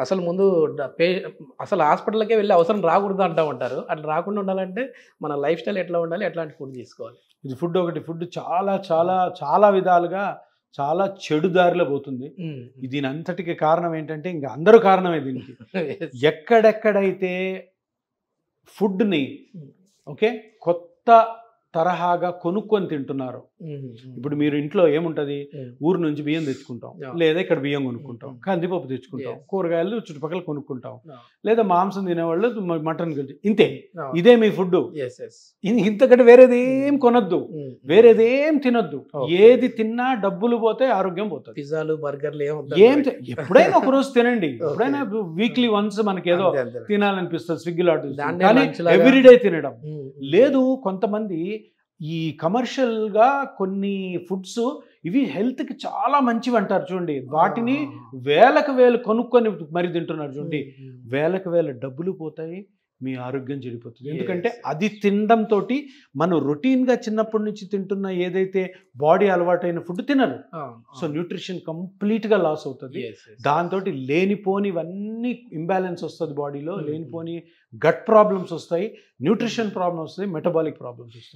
అసలు ముందు డ పే అసలు హాస్పిటల్‌కే వెళ్ళే అవసరం రాకూడదు అంటా ఉంటారు. అట్లా రాకుండా ఉండాలంటే మన లైఫ్ స్టైల్ ఎట్లా ఉండాలి? ఎట్లాంటి ఫుడ్ తీసుకోవాలి? ఇది ఫుడ్ ఒకటి. ఫుడ్ చాలా చాలా చాలా విధాలుగా చాలా చెడు దారిలో పోతుంది. హ్మ్. దీనంతటికి కారణం ఏంటంటే ఇంక అందరూ కారణమే దీనికి. యెస్. ఎక్కడెక్కడైతే ఫుడ్‌ని హ్మ్. ఓకే. కొత్త తరహాగా కొనుక్కొని తింటున్నారు. హ్మ్. ఇప్పుడు మీరు ఇంట్లో ఏముంటది? హ్మ్. ఊరు నుంచి బియ్యం తెచ్చుకుంటాం. Yeah. లేదా ఇక్కడ బియ్యం కొనుక్కుంటాం. Mm. కందిపప్పు తెచ్చుకుంటాం. Yes. కూరగాయలు చుట్టుపక్కల కొనుక్కుంటాం. Yeah. లేదా మాంసం తినేవాళ్ళు మటన్ ఇంతే. Yeah. ఇదే మీ ఫుడ్. యెస్. యెస్. ఇంతకంటే వేరేదేం కొనొద్దు. హ్మ్. వేరేదేం తినొద్దు. Okay. ఏది తిన్నా డబ్బులు పోతాయి, ఆరోగ్యం పోతుంది. పిజ్జాలు, బర్గర్‌లు ఎప్పుడైనా ఒక రోజు తినండి. ఎప్పుడైనా వీక్లీ వన్స్ మనకేదో తినాలనిపిస్తుంది, స్విగ్గీలో ఆర్డర్ దాన్నే కానీ lunch లాగా. ఎవ్రీడే తినడం హ్మ్. లేదు. కొంతమంది ఈ కమర్షియల్గా కొన్ని ఫుడ్స్ ఇవి హెల్త్కి చాలా మంచివి అంటారు చూడండి. వాటిని వేలకు వేలు కొనుక్కొని మరి తింటున్నారు చూడండి. వేలకు వేల డబ్బులు పోతాయి, మీ ఆరోగ్యం చెడిపోతుంది. ఎందుకంటే అది తినడంతో మనం రొటీన్గా చిన్నప్పటి నుంచి తింటున్న ఏదైతే బాడీ అలవాటైన ఫుడ్ తినరు. సో న్యూట్రిషన్ కంప్లీట్గా లాస్ అవుతుంది. దాంతో లేనిపోనివన్నీ ఇంబ్యాలెన్స్ వస్తుంది బాడీలో. లేనిపోని గట్ ప్రాబ్లమ్స్ వస్తాయి, న్యూట్రిషన్ ప్రాబ్లమ్స్ వస్తాయి, మెటబాలిక్ ప్రాబ్లమ్స్ వస్తాయి.